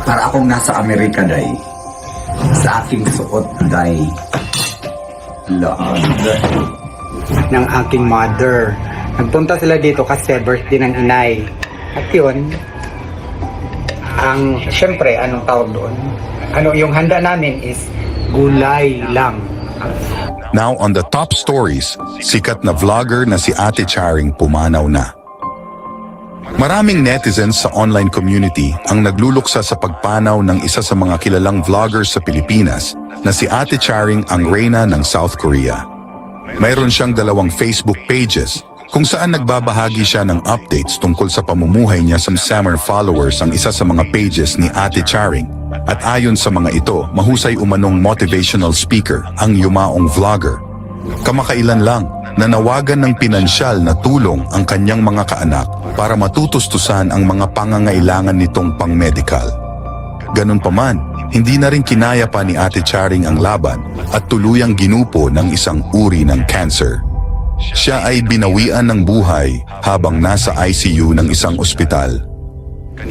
Para akong nasa Amerika, day. Sa aking suot, day. Laag. Ng aking mother. Nagpunta sila dito kasi birthday ng inay. At yun, syempre, anong tawag doon? Yung handa namin is gulay lang. Now on the top stories, sikat na vlogger na si Ate Charing pumanaw na. Maraming netizens sa online community ang nagluluksa sa pagpanaw ng isa sa mga kilalang vloggers sa Pilipinas na si Ate Charing ang reyna ng South Korea. Mayroon siyang 2 Facebook pages kung saan nagbabahagi siya ng updates tungkol sa pamumuhay niya sa summer followers ang isa sa mga pages ni Ate Charing. At ayon sa mga ito, mahusay umanong motivational speaker ang yumaong vlogger. Kamakailan lang, nanawagan ng pinansyal na tulong ang kanyang mga kaanak para matutustusan ang mga pangangailangan nitong pang-medical. Ganun pa man, hindi na rin kinaya pa ni Ate Charing ang laban at tuluyang ginupo ng isang uri ng cancer. Siya ay binawian ng buhay habang nasa ICU ng isang ospital.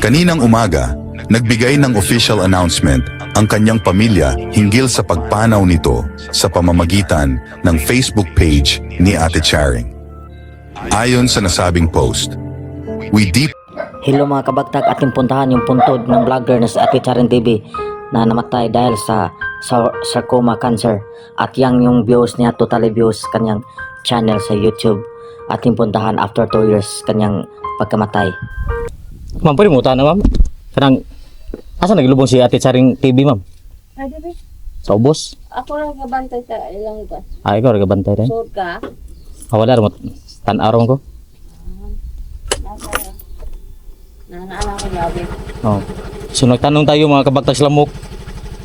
Kaninang umaga, nagbigay ng official announcement ang kanyang pamilya hinggil sa pagpanaw nito sa pamamagitan ng Facebook page ni Ate Charing. Ayon sa nasabing post, Hello mga kabagtag, ating puntahan yung puntod ng vlogger na si Ate Charing TV na namatay dahil sa sarcoma cancer. At yung views niya, totally views kanyang channel sa YouTube. Ating puntahan after 2 years kanyang pagkamatay. Ma'am, pwede mo na ma'am? Kanang, asa naglubong si Ate Charing TV ma'am? Ay, diba? Sa ubos? Ako lang kabantay sa ilang ba? Ikaw nagabantay rin? Sure ka? Wala rin mo, tan-araw ko? Nana ko gabi. Oh. So nagtanong tayo mga kabagtag lamok,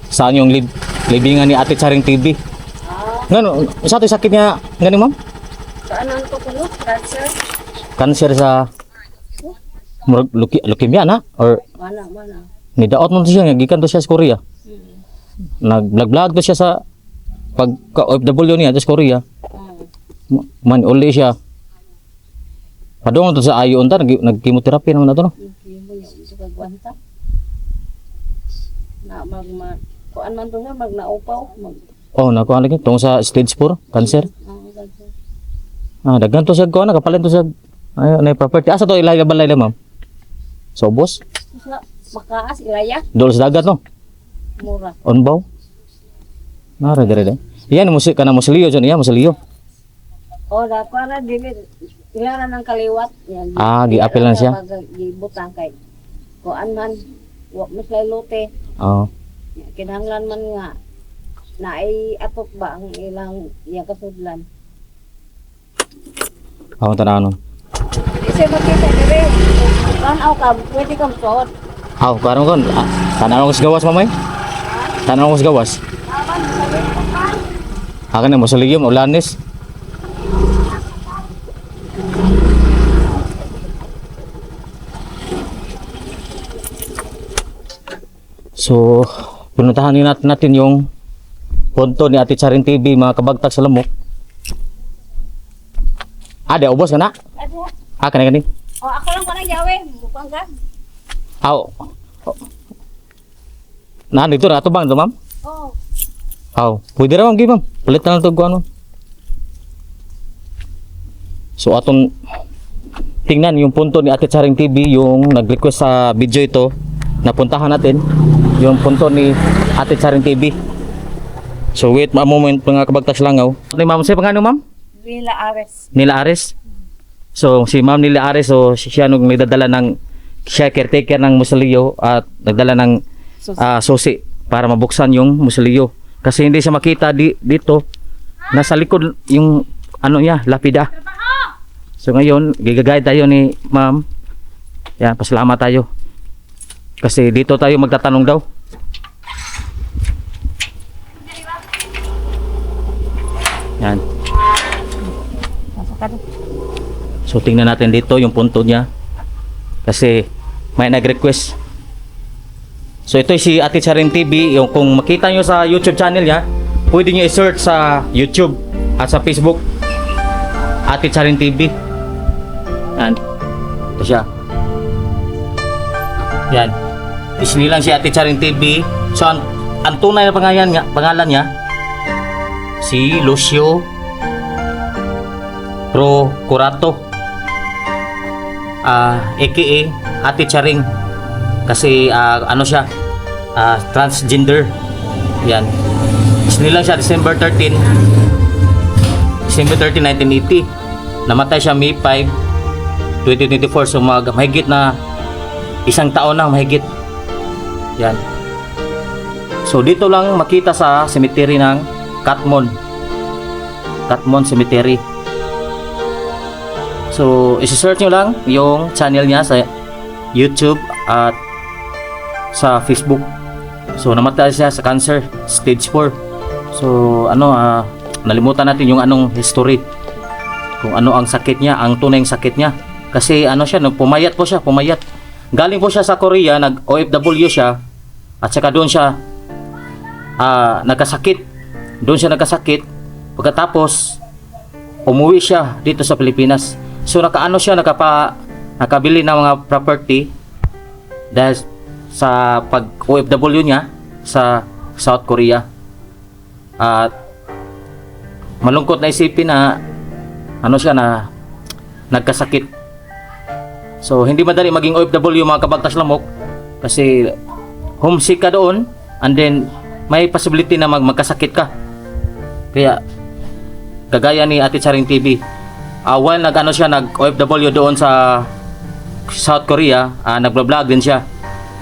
saan yung libingan ni Ate Charing TV? Ngano, sa ito sakit niya, ngani ma'am? Saan ang kukulo? Cancer? Cancer sa leukemia na? Or Mana? nidaot mo to siya, gikan to siya sa Korea. Nag-vlog to siya sa pagka-OFW niya sa Korea. Man, uli siya. Padung to sa ayon ta, nag-chemotherapy naman na to no? Sa pagwanta. Kuan man to siya, naupaw. Oh, nakuha lagi tungkol sa stage 4, cancer. Daghan to siya kuha na, kapalit to siya. Ay, na property. Asa to ilay balay ma'am? Sa ubos? Makaas, ilaya. Dol sa dagat no? Mura. Onbaw? Nara dire. Yan musik kana musliyo jon iya musliyo. O, dako na dili. Ilaran ng kaliwat. Yan, giapil na siya. Gibutang kay. Kuan man, wa mislay lote. Oh. Kinahanglan man nga naay atok ba ang ilang kasudlan. Ako tananon. Isa makita dire. Tanaw ka, pwede kang suot. Aw, karon kon. Tananon ko sa gawas mamay. Tananon ko sa gawas. Akin na musliyo ulanis. So, pinuntahan natin yung punto ni Ate Charing TV mga kabagtag sa lamok. Ada ubos ka na? Kani. O, ako lang parang yawe. Bukang ka. Aw. Dito na ito bang ito ma'am? Oo. Aw. Pwede ra ma'am, ma'am. Palit na lang ito ano. So, atong tingnan yung punto ni Ate Charing TV, yung nag-request sa video ito. Napuntahan natin yung punto ni Ate Charing TV. So wait a moment mga kabagtas langaw. Ano yung ma'am siya pangano ma'am? Nila Ares. Nila Ares. So si ma'am Nila Ares, so siya nung nagdadala ng siya caretaker ng musliyo at nagdala ng susi para mabuksan yung musliyo. Kasi hindi siya makita dito. Nasa likod yung ano niya, lapida. So ngayon, gigagayad tayo ni ma'am. Yan, pasalamat tayo. Kasi dito tayo magtatanong daw. Yan. So tingnan natin dito yung punto niya. Kasi may nag-request. So ito si Ate Charing TV. Yung kung makita nyo sa YouTube channel niya, pwede nyo i-search sa YouTube at sa Facebook, Ate Charing TV. Yan. Ito siya. Yan. isinilang si Ate Charing TV. So ang tunay na pangalan niya si Lucio Procurato, aka Ate Charing, kasi ano siya, transgender. Yan, isinilang siya December 13, 1980. Namatay siya May 5, 2024. So mahigit na isang taon na, mahigit. Yan. So dito lang makita sa cemetery ng Katmon Cemetery. So isi-search nyo lang yung channel niya sa YouTube at sa Facebook. So namatay siya sa cancer, stage 4. So nalimutan natin yung anong history, kung ano ang sakit niya, ang tunay sakit niya. Kasi siya, pumayat po siya, pumayat. Galing po siya sa Korea, nag-OFW siya, at saka doon siya nagkasakit. Doon siya nagkasakit. Pagkatapos umuwi siya dito sa Pilipinas. So nakabili ng mga property dahil sa pag-OFW niya sa South Korea. At malungkot na isipin na na nagkasakit. So hindi madali maging OFW, mga kabagtas lamok, kasi homesick ka doon, and then may possibility na magkasakit ka. Kaya kagaya ni Ate Charing TV, while nag-OFW doon sa South Korea, nagba-vlog din siya.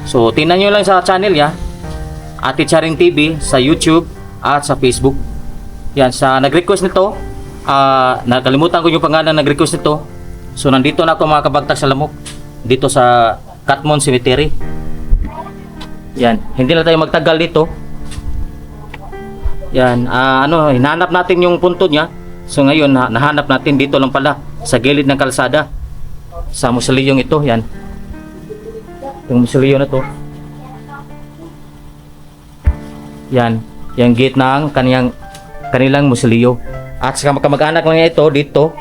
So tingnan nyo lang sa channel niya, Ate Charing TV, sa YouTube at sa Facebook. Yan, sa nag-request nito, nakalimutan ko yung pangalan nag-request nito. So nandito na ako, mga kabagtas sa lamok, dito sa Katmon Cemetery. Yan, hindi na tayo magtagal dito. Yan, hinahanap natin yung puntod niya. So ngayon nahanap natin dito lang pala sa gilid ng kalsada, sa musiliyong ito. Yan, yung musilyo na to. Yan, yung gate ng kanilang musilyo. At sa kamag-anak lang niya ito dito,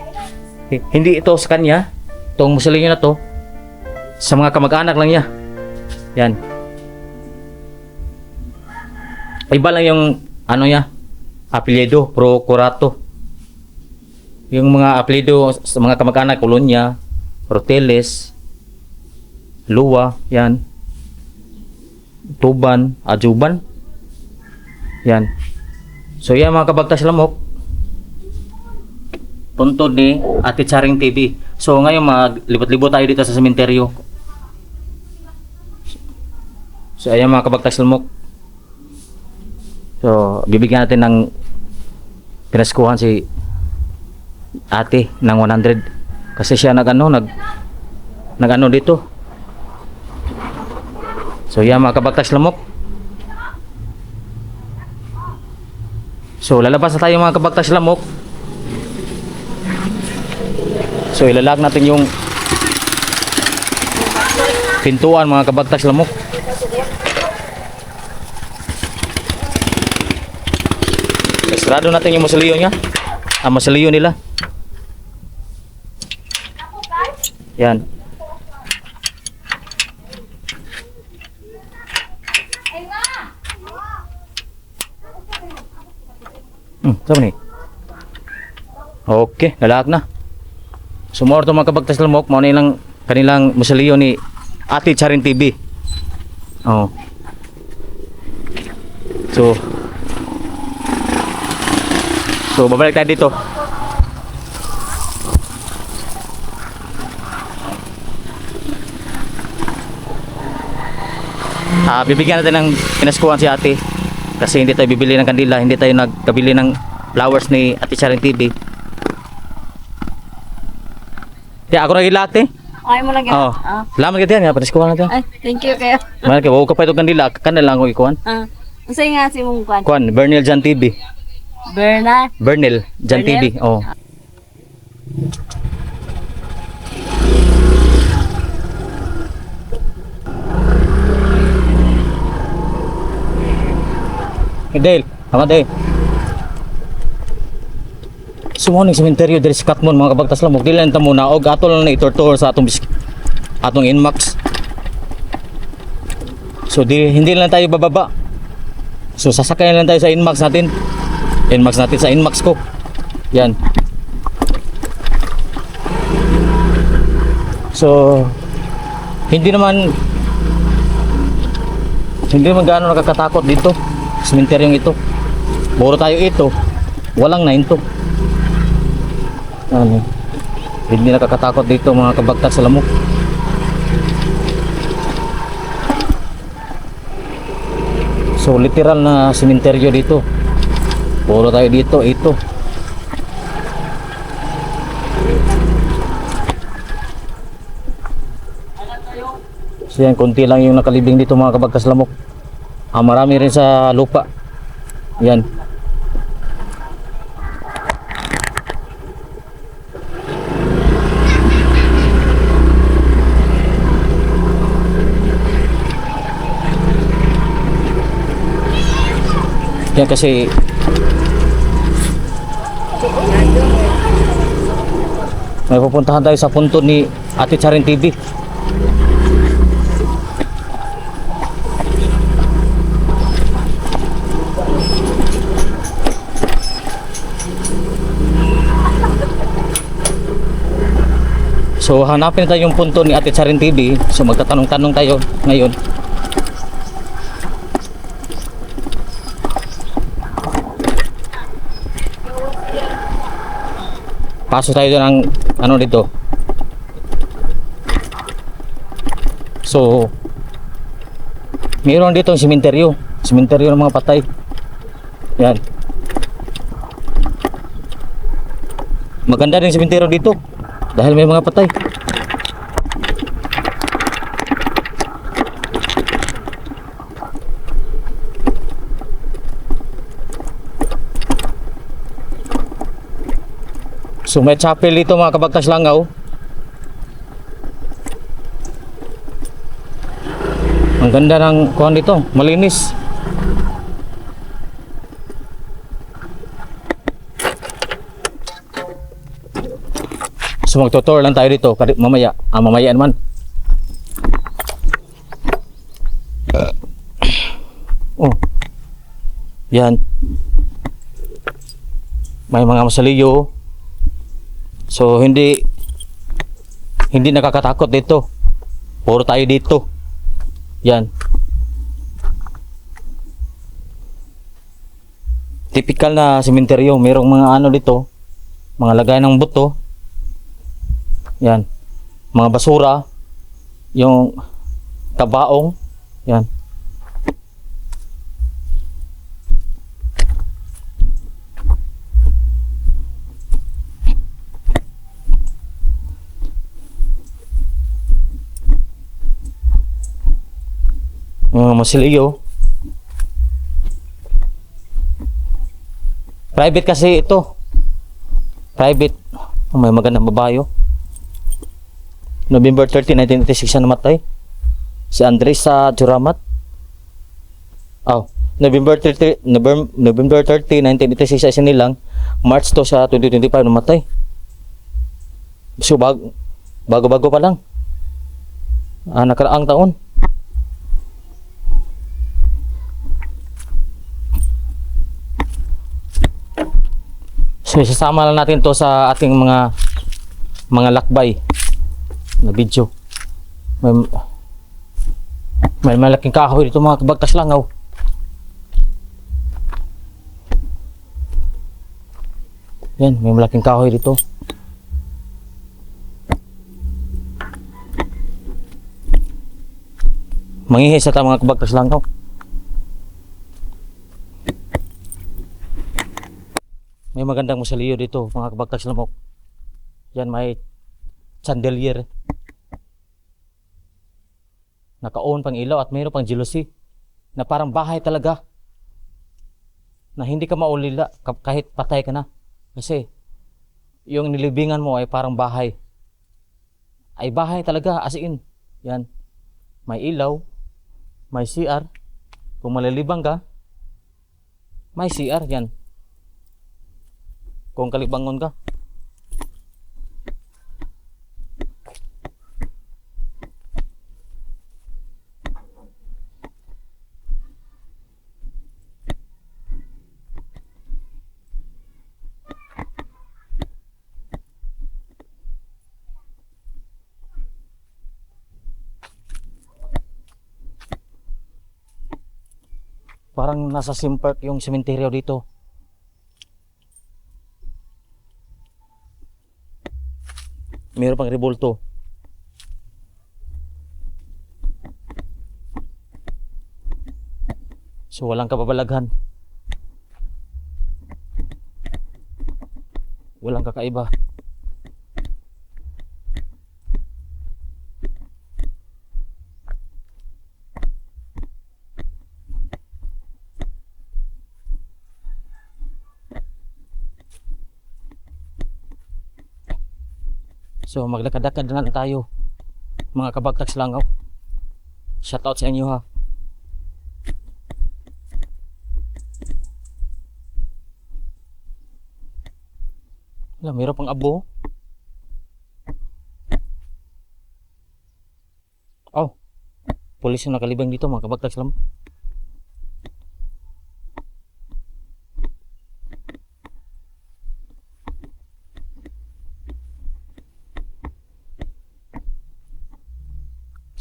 hindi ito sa kanya, itong musilyo na to, sa mga kamag-anak lang niya. Yan, iba lang yung niya, apelyido, Procurato. Yung mga apelyido sa mga kamag-anak, Colonia, Roteles, Lua, yan, Tuban, Ajuban. Yan. So yan, mga kabagtas lamok, puntod ni Ate Charing TV. So ngayon maglibot-libot tayo dito sa sementeryo. So ayan, mga kabagtas lamok. So bibigyan natin ng pinaskuhan si ate ng 100 kasi siya nag dito. So yan, mga kabagtas lamok. So lalabas na tayo, mga kabagtas lamok. So ilalag natin yung pintuan, mga kabagtas lamok. Sarado natin yung mausoleo niya, ang mausoleo nila. Yan. Saan ni? Okay, lalak na. Sumor to, mga kabagtas lamok, mao na ilang kanilang mausoleo ni Ate Charing TV. Oh. So babalik tayo dito. Bibigyan natin ng pinaskuhan si ate kasi hindi tayo bibili ng kandila, hindi tayo nagkabili ng flowers ni Ate Charing TV. Ako nagilak te. Ay mo lagi. Oh. Salamat ka diyan, pinaskuhan natin. Ay, thank you kayo. Malaki, wag ka pa ito kandila, kanila lang ko ikuan. Unsay nga si mong kwan? Kuan, Bernel Jan TV. Bernel Jan TV. Oh. Dale, tama Dale. Sumuning sementeryo diri sa Katmon, mga kabagtas lamok. Dili lang ta muna og ato lang na itortor sa atong inmax. So hindi lang tayo bababa. So sasakayan lang tayo sa Inmax natin. Inmax natin sa Inmax ko. Yan. So hindi naman gaano nakakatakot dito. Sementeryong ito. Puro tayo ito. Walang na ito. Ano? Hindi nakakatakot dito mga kabagtak sa lamok. So literal na sementeryo dito. Puro tayo dito, ito. So yan, konti lang yung nakalibing dito mga kabagtas lamok. Marami rin sa lupa. Yan. Yan kasi may pupuntahan tayo sa punto ni Ate Charing TV. So hanapin tayo yung punto ni Ate Charing TV. So magtatanong-tanong tayo ngayon. Pasok tayo ng ano dito. So mayroon dito ang sementeryo ng mga patay. Yan. Maganda din sementeryo dito dahil may mga patay. So may chapel dito mga kabagtas langaw. Ang ganda ng kuhan dito, malinis. So magtutour lang tayo dito mamaya. Mamaya naman. Oh. Yan. May mga masaliyo. So hindi nakakatakot dito. Puro tayo dito. Yan. Typical na sementeryo. Merong mga ano dito, mga lagay ng buto. Yan. Mga basura, yung tabaong. Yan. Masiliyo. Private kasi ito. Private. May magandang babayo. November 30, 1986 na namatay. Si Andres sa Juramat. November 30, 1986 sa nilang. March to sa 2025 namatay. So bago-bago pa lang. Nakaraang taon. So isasama lang natin to sa ating mga lakbay na video. May malaking kahoy dito mga kabagtas langaw. Yan, may malaking kahoy dito. Mangihis sa mga kabagtas langaw. May magandang musaliyo dito mga kabagtas lamok. Yan, may chandelier. Naka-on pang ilaw at mayroon pang jealousy na parang bahay talaga. Na hindi ka maulila kahit patay ka na. Kasi yung nilibingan mo ay parang bahay. Ay bahay talaga as in. Yan. May ilaw, may CR. Kung malilibang ka, may CR yan. Kung kalibangon ka. Parang nasa Simperk yung sementeryo dito. Meron pang rebulto. So walang kababalaghan. Walang kakaiba. So maglakad-lakad na lang tayo, mga kabagtag sa Langaw. Shoutout sa inyo ha. Wala, meron pang abo. Oh, pulis yung nakalibang dito, mga kabagtag sa Langaw.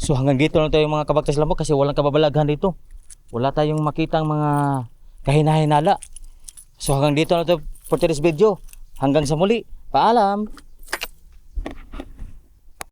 So hanggang dito lang tayo mga kabagtas lamok kasi walang kababalaghan dito. Wala tayong makitang mga kahinahinala. So hanggang dito lang tayo for today's video. Hanggang sa muli. Paalam!